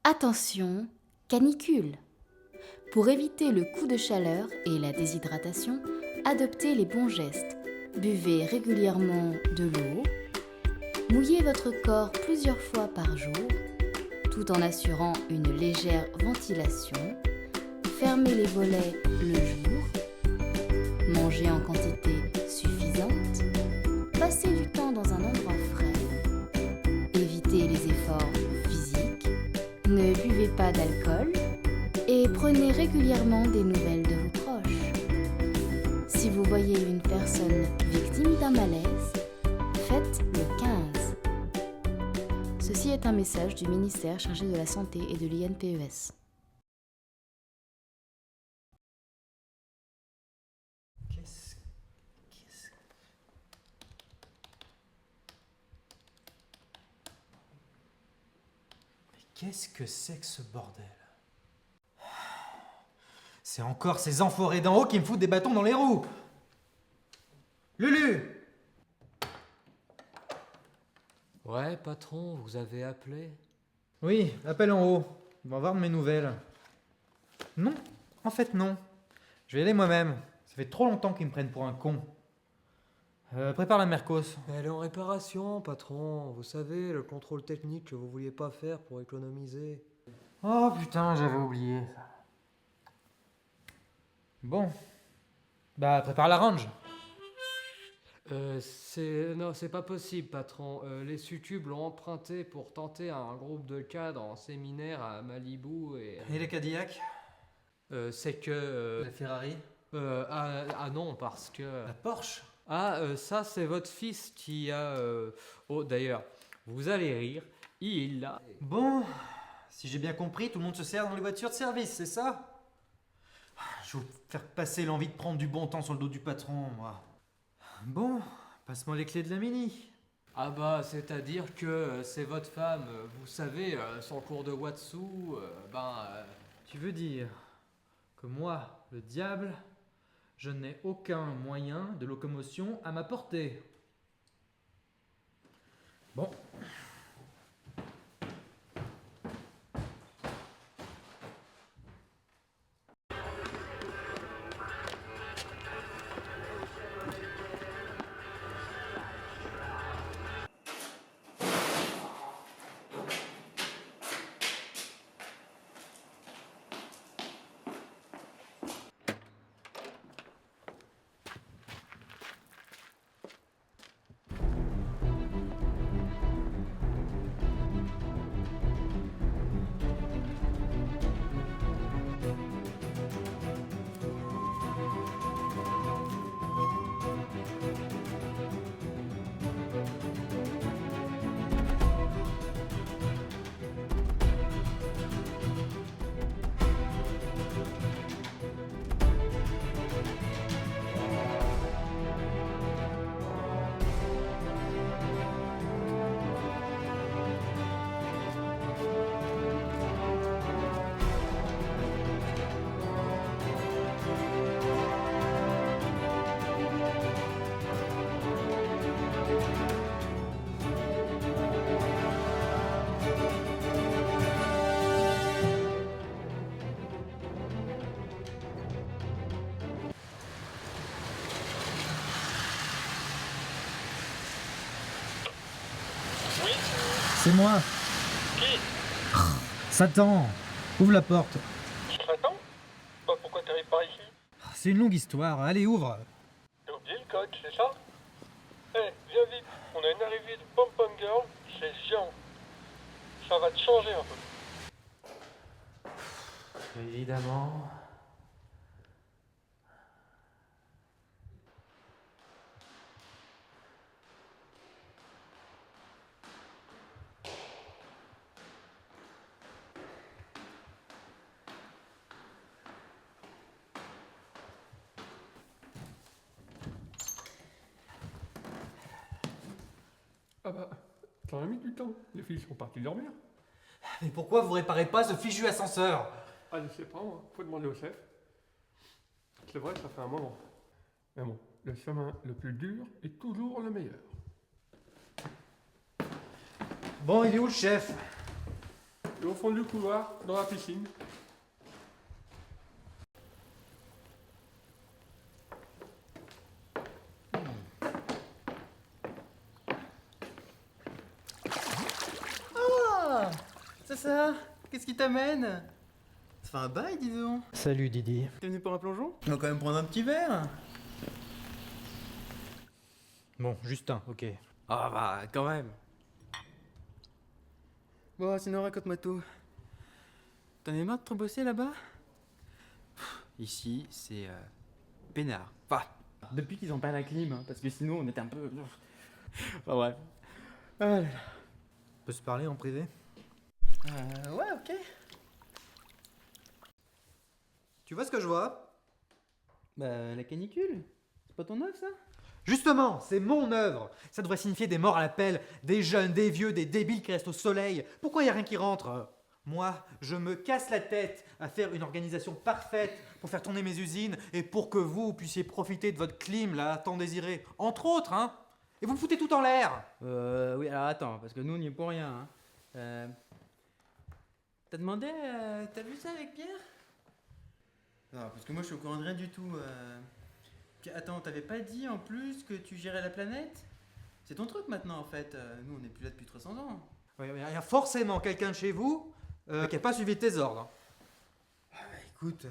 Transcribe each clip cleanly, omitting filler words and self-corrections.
Attention, canicule. Pour éviter le coup de chaleur et la déshydratation, adoptez les bons gestes. Buvez régulièrement de l'eau. Mouillez votre corps plusieurs fois par jour, tout en assurant une légère ventilation. Fermez les volets le jour. Mangez en quantité suffisante. Passez du temps dans un endroit frais. Évitez les efforts physiques. Ne buvez pas d'alcool. Et prenez régulièrement des nouvelles de vos proches. Si vous voyez une personne victime d'un malaise, faites le 15. Ceci est un message du ministère chargé de la Santé et de l'INPES. Qu'est-ce que c'est que ce bordel? C'est encore ces enfoirés d'en haut qui me foutent des bâtons dans les roues. Lulu! Ouais, patron, vous avez appelé? Oui, appelle en haut. On va voir de mes nouvelles. Non, en fait non. Je vais y aller moi-même. Ça fait trop longtemps qu'ils me prennent pour un con. Prépare la Mercos. Elle est en réparation, patron. Vous savez, le contrôle technique que vous vouliez pas faire pour économiser. Oh putain, j'avais oublié. Bon. Bah, prépare la range. Non, c'est pas possible, patron. Les Sutubes l'ont emprunté pour tenter un groupe de cadres en séminaire à Malibu Et les Cadillacs? c'est que... La Ferrari? non, parce que... La Porsche? Ça, c'est votre fils qui a... Oh, d'ailleurs, vous allez rire, il a... Bon, si j'ai bien compris, tout le monde se sert dans les voitures de service, c'est ça? Je vais vous faire passer l'envie de prendre du bon temps sur le dos du patron, moi. Bon, passe-moi les clés de la Mini. Ah bah, c'est-à-dire que c'est votre femme, vous savez, son cours de Watsu, Tu veux dire que moi, le diable, je n'ai aucun moyen de locomotion à ma portée. Bon. C'est moi. Qui? Satan, ouvre la porte. Satan? Bah pourquoi t'arrives par ici? C'est une longue histoire, allez ouvre. T'as oublié le code, c'est ça? Eh, viens vite, on a une arrivée de pom-pom girl, c'est Jean. Ça va te changer un peu. Évidemment... Ah bah, t'en as mis du temps, les filles sont parties dormir. Mais pourquoi vous réparez pas ce fichu ascenseur? Ah je sais pas moi, faut demander au chef. C'est vrai, ça fait un moment. Mais bon, le chemin le plus dur est toujours le meilleur. Bon, il est où le chef? Et au fond du couloir, dans la piscine. Ah, c'est ça. Qu'est-ce qui t'amène? Ça fait un bail, dis donc. Salut Didi. T'es venu pour un plongeon? On va quand même prendre un petit verre. Bon, Justin, ok. Ah bah, quand même. Bon, sinon, raconte-moi tout. T'en es marre de trop bosser là-bas? Ici, c'est peinard. Enfin, depuis qu'ils ont pas la clim, hein, parce que sinon on était un peu... Enfin bref. Ah là là. On peut se parler en privé? Ouais, ok. Tu vois ce que je vois? Bah, la canicule. C'est pas ton œuvre, ça? Justement, c'est mon œuvre. Ça devrait signifier des morts à l'appel, des jeunes, des vieux, des débiles qui restent au soleil. Pourquoi y a rien qui rentre? Moi, je me casse la tête à faire une organisation parfaite pour faire tourner mes usines et pour que vous puissiez profiter de votre clim, là, tant désiré. Entre autres, hein. Et vous me foutez tout en l'air. Oui, alors attends, parce que nous, on n'y est pour rien, hein. T'as demandé, t'as vu ça avec Pierre? Non, parce que moi, je suis au courant de rien du tout. Attends, t'avais pas dit en plus que tu gérais la planète? C'est ton truc maintenant, en fait. Nous, on n'est plus là depuis 300 ans. Il y a forcément quelqu'un de chez vous qui n'a pas suivi tes ordres. Écoute...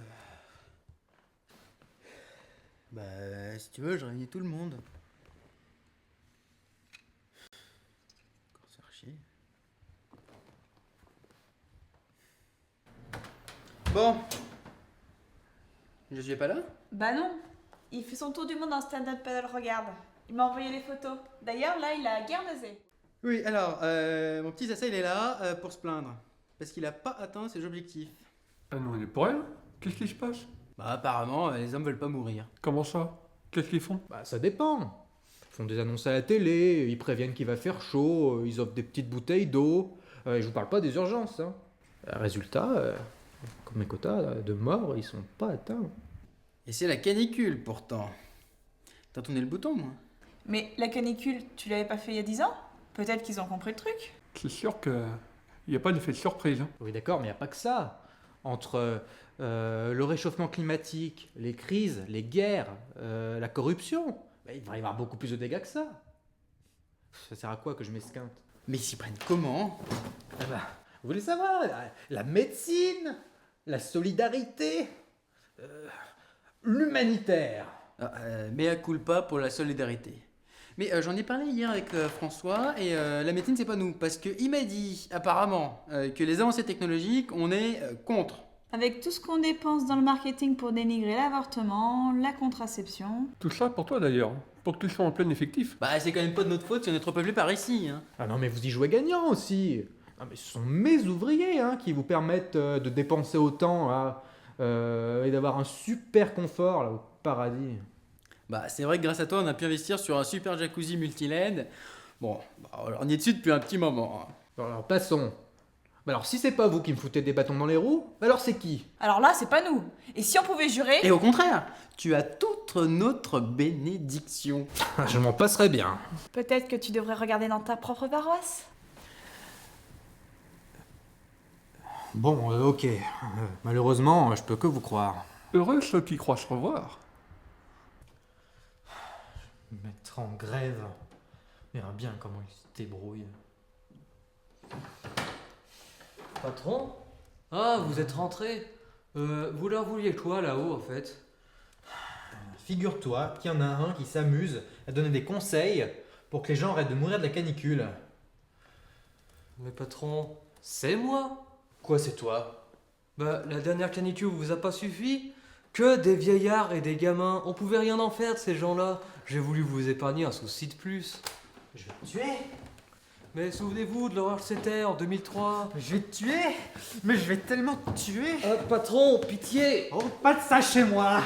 Bah, si tu veux, je réunis tout le monde. Encore se faire chier. Bon. Je suis pas là? Bah non, il fait son tour du monde en stand-up paddle, regarde. Il m'a envoyé les photos. D'ailleurs, là, il a guernesé. Oui, alors, mon petit Sassa, il est là pour se plaindre. Parce qu'il a pas atteint ses objectifs. Ah non, on est pour rien. Qu'est-ce qui se passe? Bah, apparemment, les hommes veulent pas mourir. Comment ça? Qu'est-ce qu'ils font? Bah ça dépend. Ils font des annonces à la télé, ils préviennent qu'il va faire chaud, ils offrent des petites bouteilles d'eau. Je vous parle pas des urgences. Hein. Résultat, comme mes quotas de morts, ils sont pas atteints. Et c'est la canicule, pourtant. T'as tourné le bouton, moi. Mais la canicule, tu l'avais pas fait il y a 10 ans? Peut-être qu'ils ont compris le truc. C'est sûr que... Il n'y a pas d'effet de surprise. Hein. Oui d'accord, mais il n'y a pas que ça. Entre le réchauffement climatique, les crises, les guerres, la corruption, bah, il va y avoir beaucoup plus de dégâts que ça. Ça sert à quoi que je m'esquinte? Mais ils s'y prennent comment? Ah bah, vous voulez savoir, la médecine, la solidarité, l'humanitaire. Mea culpa pour la solidarité. Mais j'en ai parlé hier avec François et la médecine c'est pas nous. Parce qu'il m'a dit apparemment que les avancées technologiques on est contre. Avec tout ce qu'on dépense dans le marketing pour dénigrer l'avortement, la contraception... Tout ça pour toi d'ailleurs, pour que tu sois en plein effectif. Bah c'est quand même pas de notre faute si on est trop peuplé par ici. Hein. Ah non mais vous y jouez gagnant aussi. Ah, mais ce sont mes ouvriers hein, qui vous permettent de dépenser autant là, et d'avoir un super confort là, au paradis. Bah c'est vrai que grâce à toi on a pu investir sur un super jacuzzi multi-LED. Bon, bah, on y est dessus depuis un petit moment. Hein. Bon, alors passons. Bah alors si c'est pas vous qui me foutez des bâtons dans les roues, alors c'est qui? Alors là, c'est pas nous. Et si on pouvait jurer... Et au contraire, tu as toute notre bénédiction. Je m'en passerais bien. Peut-être que tu devrais regarder dans ta propre paroisse. Bon, ok. Malheureusement, je peux que vous croire. Heureux ceux qui croient se revoir. Mettre en grève. On verra bien comment ils se débrouillent. Patron? Ah, vous êtes rentré. Vous leur vouliez quoi là-haut en fait? Figure-toi qu'il y en a un qui s'amuse à donner des conseils pour que les gens arrêtent de mourir de la canicule. Mais patron, c'est moi. Quoi, c'est toi? Bah, la dernière canicule vous a pas suffi? Que des vieillards et des gamins, on pouvait rien en faire de ces gens-là. J'ai voulu vous épargner un souci de plus. Je vais te tuer. Mais souvenez-vous de l'horreur que c'était en 2003. Je vais te tuer. Mais je vais tellement te tuer. Patron, pitié. Oh, pas de ça chez moi.